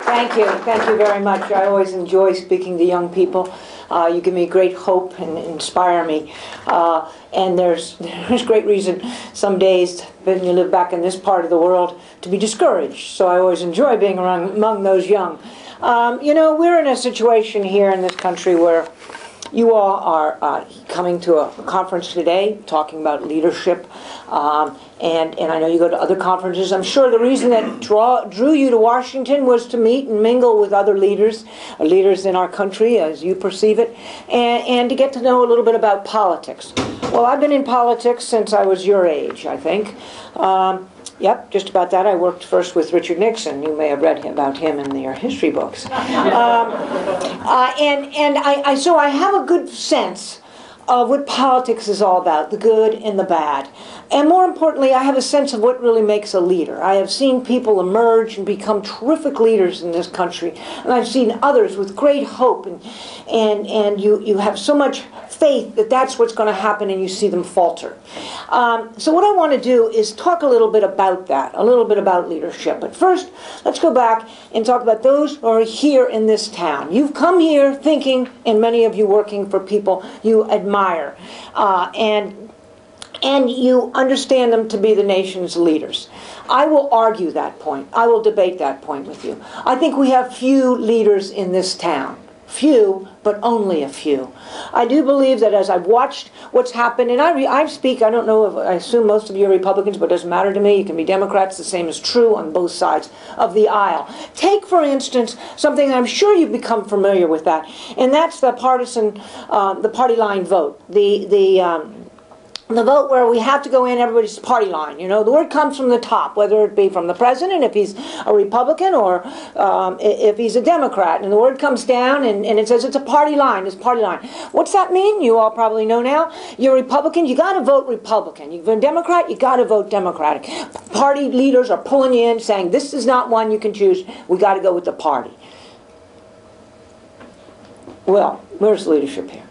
Thank you very much. I always enjoy speaking to young people. You give me great hope and inspire me. And there's great reason some days when you live back in this part of the world to be discouraged. So I always enjoy being among those young. You know, we're in a situation here in this country where you all are coming to a conference today talking about leadership, and I know you go to other conferences. I'm sure the reason that drew you to Washington was to meet and mingle with other leaders in our country, as you perceive it, and to get to know a little bit about politics. Well, I've been in politics since I was your age, I think. Yep, just about that. I worked first with Richard Nixon. You may have read about him in your history books. So I have a good sense of what politics is all about, the good and the bad. And more importantly, I have a sense of what really makes a leader. I have seen people emerge and become terrific leaders in this country. And I've seen others with great hope. And you have so much faith that that's what's going to happen, and you see them falter. So what I want to do is talk a little bit about that, a little bit about leadership. But first, let's go back and talk about those who are here in this town. You've come here thinking, and many of you working for people you admire, and you understand them to be the nation's leaders. I will argue that point. I will debate that point with you. I think we have few leaders in this town. Few, but only a few. I do believe that as I've watched what's happened, and I speak, I don't know if, I assume most of you are Republicans, but it doesn't matter to me. You can be Democrats, the same is true on both sides of the aisle. Take, for instance, something I'm sure you've become familiar with that, and that's the partisan, the party line vote. The vote where we have to go in everybody's party line. You know, the word comes from the top, whether it be from the president, if he's a Republican, or if he's a Democrat. And the word comes down, and it says it's a party line, it's party line. What's that mean? You all probably know now. You're a Republican, you got to vote Republican. You're a Democrat, you got to vote Democratic. Party leaders are pulling you in, saying this is not one you can choose. We got to go with the party. Well, where's leadership here?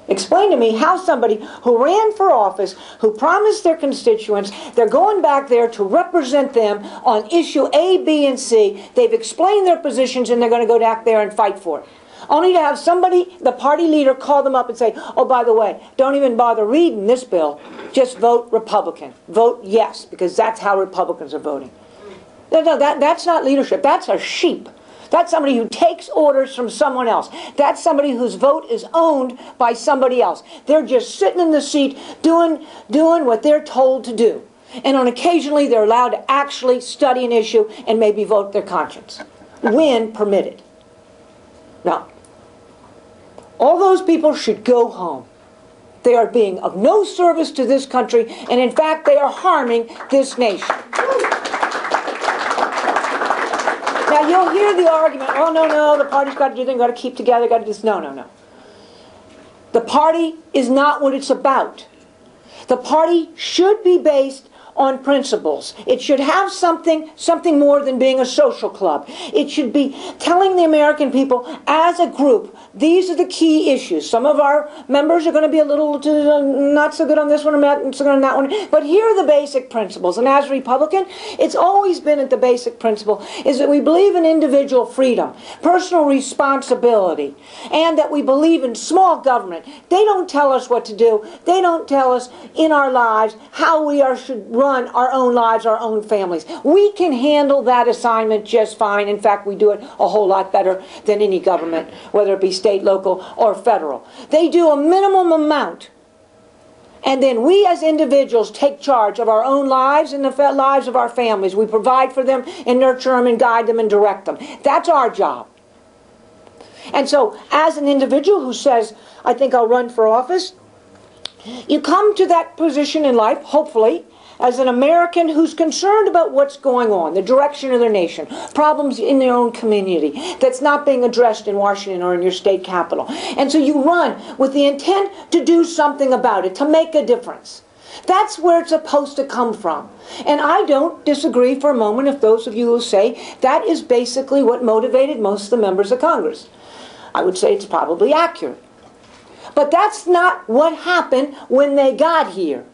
Explain to me how somebody who ran for office, who promised their constituents, they're going back there to represent them on issue A, B, and C. They've explained their positions, and they're going to go back there and fight for it. Only to have somebody, the party leader, call them up and say, oh, by the way, don't even bother reading this bill. Just vote Republican. Vote yes, because that's how Republicans are voting. No, that's not leadership. That's a sheep. That's somebody who takes orders from someone else. That's somebody whose vote is owned by somebody else. They're just sitting in the seat doing what they're told to do. And on occasionally they're allowed to actually study an issue and maybe vote their conscience, when permitted. Now, all those people should go home. They are being of no service to this country, and in fact they are harming this nation. Now, you'll hear the argument, oh, no, the party's got to do things, got to keep together, got to do this. No. The party is not what it's about. The party should be based on principles. It should have something more than being a social club. It should be telling the American people, as a group, these are the key issues. Some of our members are going to be a little not so good on this one, or not so good on that one, but here are the basic principles. And as a Republican, it's always been at the basic principle is that we believe in individual freedom, personal responsibility, and that we believe in small government. They don't tell us what to do. They don't tell us in our lives how we should run our own lives, our own families. We can handle that assignment just fine. In fact, we do it a whole lot better than any government, whether it be state, local, or federal. They do a minimum amount. And then we as individuals take charge of our own lives and the lives of our families. We provide for them and nurture them and guide them and direct them. That's our job. And so, as an individual who says, I think I'll run for office, you come to that position in life, hopefully, as an American who's concerned about what's going on, the direction of their nation, problems in their own community that's not being addressed in Washington or in your state capital. And so you run with the intent to do something about it, to make a difference. That's where it's supposed to come from. And I don't disagree for a moment if those of you who say that is basically what motivated most of the members of Congress. I would say it's probably accurate. But that's not what happened when they got here.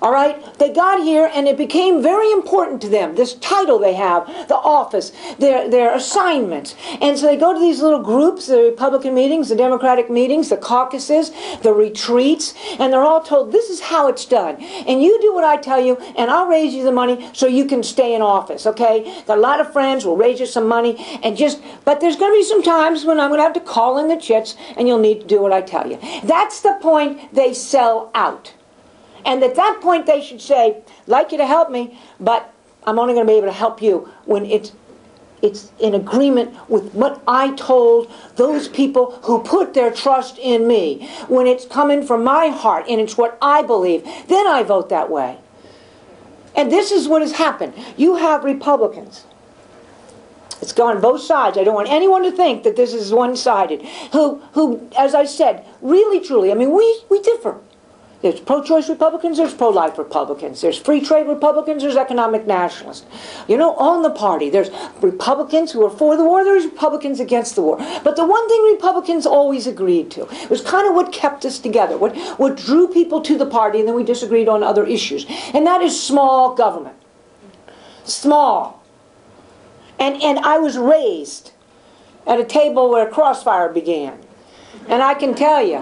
All right? They got here and it became very important to them, this title they have, the office, their assignments. And so they go to these little groups, the Republican meetings, the Democratic meetings, the caucuses, the retreats, and they're all told, this is how it's done. And you do what I tell you, and I'll raise you the money so you can stay in office, okay? Got a lot of friends, we'll raise you some money, and but there's going to be some times when I'm going to have to call in the chits, and you'll need to do what I tell you. That's the point they sell out. And at that point they should say, I'd like you to help me, but I'm only going to be able to help you when it's in agreement with what I told those people who put their trust in me. When it's coming from my heart and it's what I believe, then I vote that way. And this is what has happened. You have Republicans. It's gone both sides. I don't want anyone to think that this is one-sided. Who, as I said, really, truly, I mean, we differ. There's pro-choice Republicans, there's pro-life Republicans, there's free trade Republicans, there's economic nationalists. You know, on the party, there's Republicans who are for the war, there's Republicans against the war. But the one thing Republicans always agreed to, it was kind of what kept us together, what drew people to the party, and then we disagreed on other issues. And that is small government. Small. And I was raised at a table where crossfire began. And I can tell you,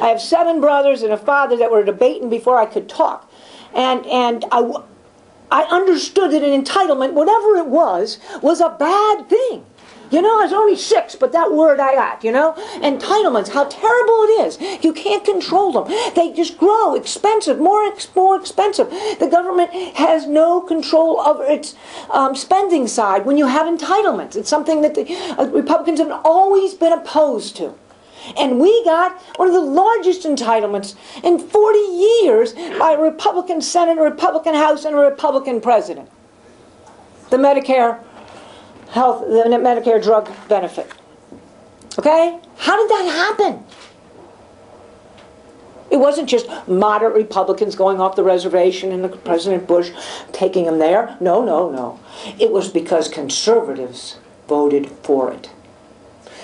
I have 7 brothers and a father that were debating before I could talk. And I understood that an entitlement, whatever it was a bad thing. You know, I was only 6, but that word I got, you know? Entitlements, how terrible it is. You can't control them. They just grow, expensive, more expensive. The government has no control over its spending side when you have entitlements. It's something that the Republicans have always been opposed to. And we got one of the largest entitlements in 40 years by a Republican Senate, a Republican House, and a Republican President. The Medicare health, the Medicare drug benefit. Okay? How did that happen? It wasn't just moderate Republicans going off the reservation and President Bush taking them there. No, no, no. It was because conservatives voted for it.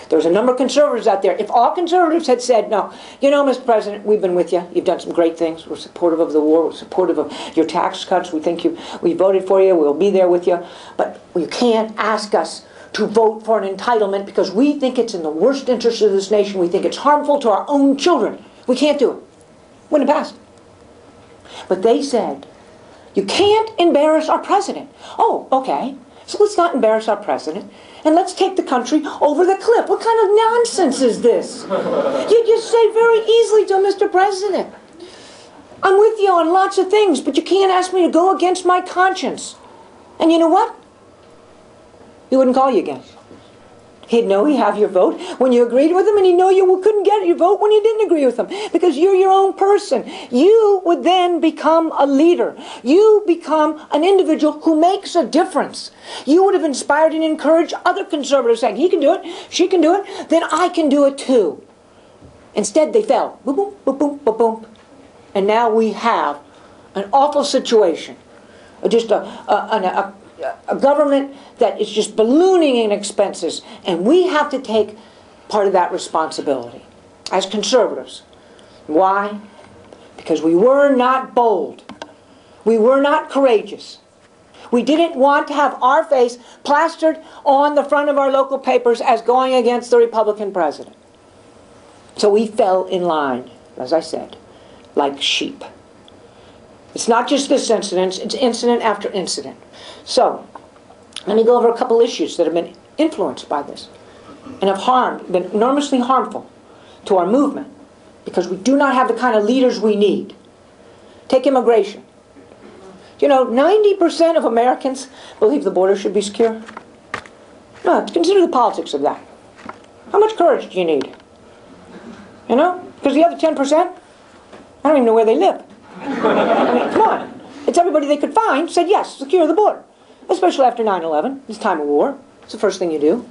There's a number of conservatives out there. If all conservatives had said, no, you know, Mr. President, we've been with you. You've done some great things. We're supportive of the war. We're supportive of your tax cuts. We think we voted for you. We'll be there with you. But you can't ask us to vote for an entitlement because we think it's in the worst interest of this nation. We think it's harmful to our own children. We can't do it. Wouldn't have passed. But they said, you can't embarrass our president. Oh, okay. So let's not embarrass our president, and let's take the country over the cliff. What kind of nonsense is this? You just say very easily to Mr. President, I'm with you on lots of things, but you can't ask me to go against my conscience. And you know what? He wouldn't call you again. He'd know he'd have your vote when you agreed with him, and he'd know you couldn't get your vote when you didn't agree with him, because you're your own person. You would then become a leader. You become an individual who makes a difference. You would have inspired and encouraged other conservatives saying, he can do it, she can do it, then I can do it too. Instead, they fell. Boom, boom, boom, boom, boom, boom. And now we have an awful situation. Just a government that is just ballooning in expenses, and we have to take part of that responsibility as conservatives. Why? Because we were not bold. We were not courageous. We didn't want to have our face plastered on the front of our local papers as going against the Republican president. So we fell in line, as I said, like sheep. It's not just this incident, it's incident after incident. So, let me go over a couple issues that have been influenced by this and have been enormously harmful to our movement because we do not have the kind of leaders we need. Take immigration. You know, 90% of Americans believe the border should be secure. No, consider the politics of that. How much courage do you need? You know? Because the other 10%, I don't even know where they live. I mean, come on. It's everybody they could find said, yes, secure the border. Especially after 9/11. It's time of war. It's the first thing you do.